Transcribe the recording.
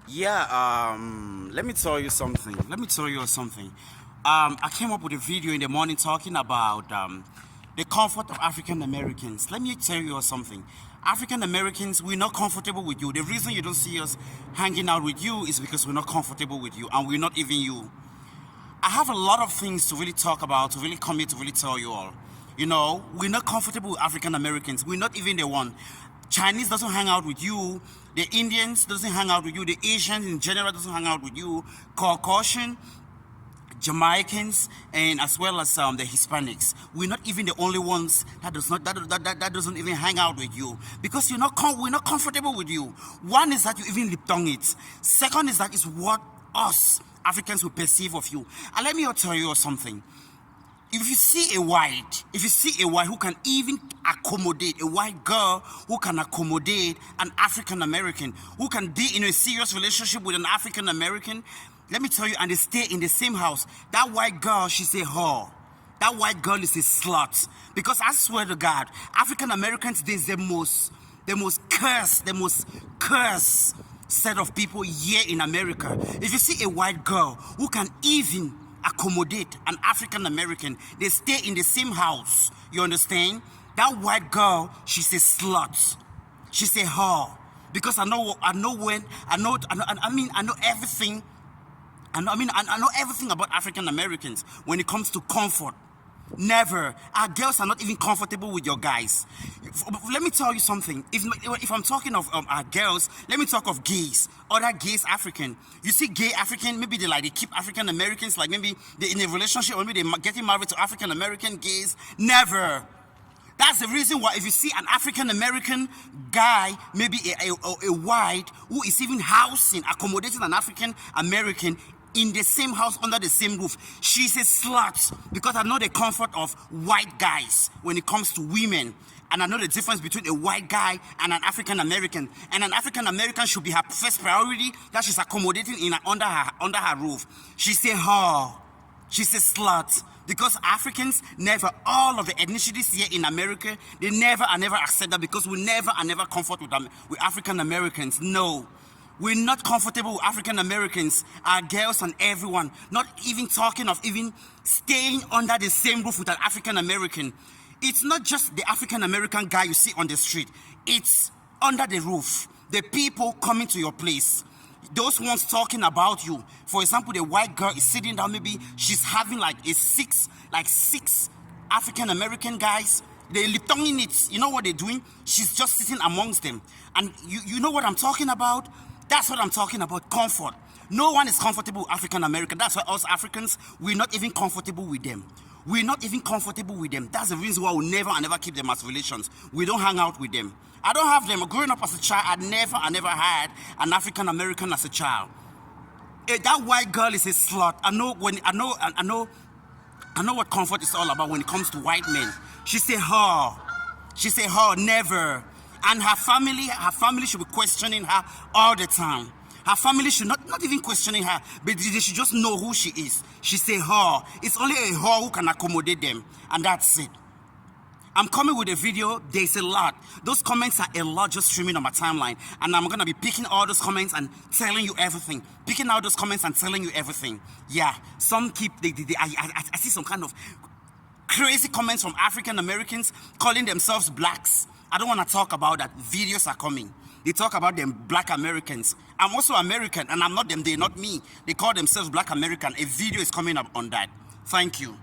Let me tell you something. I came up with a video in the morning talking about the comfort of African Americans. Let me tell you something. African Americans, we're not comfortable with you. The reason you don't see us hanging out with you is because we're not comfortable with you, and we're not even you. I have a lot of things to really talk about, to really come here to really tell you all. You know, we're not comfortable with African Americans. We're not even the one. Chinese doesn't hang out with you. The Indians doesn't hang out with you. The Asians in general doesn't hang out with you. Caucasian, Jamaicans, and as well as the Hispanics. We're not even the only ones that doesn't even hang out with you, because we're not comfortable with you. One is that you even lip tongue it. Second is that it's what us Africans will perceive of you. And let me tell you something. If you see a white who can even accommodate, a white girl who can accommodate an African American, who can be in a serious relationship with an African American, let me tell you, and they stay in the same house, that white girl, she's a whore. That white girl is a slut. Because I swear to God, African Americans, they're the most cursed set of people here in America. If you see a white girl who can even accommodate an African American, they stay in the same house, you understand? That white girl, she's a slut. She's a whore. Because I know everything. I know everything about African Americans when it comes to comfort. Never. Our girls are not even comfortable with your guys. Let me tell you something. If I'm talking of our girls, let me talk of gays. Other gays, African. You see gay African, maybe they keep African Americans, like maybe they're in a relationship, or maybe they're getting married to African American gays. Never. That's the reason why if you see an African American guy, maybe a white, who is even housing, accommodating an African American in the same house, under the same roof, she's a slut. Because I know the comfort of white guys when it comes to women. And I know the difference between a white guy and an African American. And an African American should be her first priority, that she's accommodating under her roof. She's a whore. She's a slut. Because Africans never, all of the ethnicities here in America, they never accept that, because we never comfort with African Americans. No. We're not comfortable with African Americans, our girls and everyone. Not even talking of even staying under the same roof with an African American. It's not just the African American guy you see on the street. It's under the roof. The people coming to your place. Those ones talking about you. For example, the white girl is sitting down, maybe she's having like six African American guys. They're lip tonguing it. You know what they're doing? She's just sitting amongst them. And you know what I'm talking about? That's what I'm talking about, comfort. No one is comfortable with African American. That's why us Africans, we're not even comfortable with them. We're not even comfortable with them. That's the reason why we'll never keep them as relations. We don't hang out with them. I don't have them. Growing up as a child, I never had an African American as a child. That white girl is a slut. I know what comfort is all about when it comes to white men. She's a whore. She's a whore, never. And her family should be questioning her all the time. Her family should not even questioning her, but they should just know who she is. She's a whore. It's only a whore who can accommodate them, and that's it. I'm coming with a video. There's a lot. Those comments are a lot just streaming on my timeline, and I'm gonna be picking all those comments and telling you everything. Picking out those comments and telling you everything. Yeah, some keep. I see some kind of crazy comments from African Americans calling themselves blacks. I don't want to talk about that. Videos are coming. They talk about them black Americans. I'm also American, and I'm not them. They're not me. They call themselves black American. A video is coming up on that. Thank you.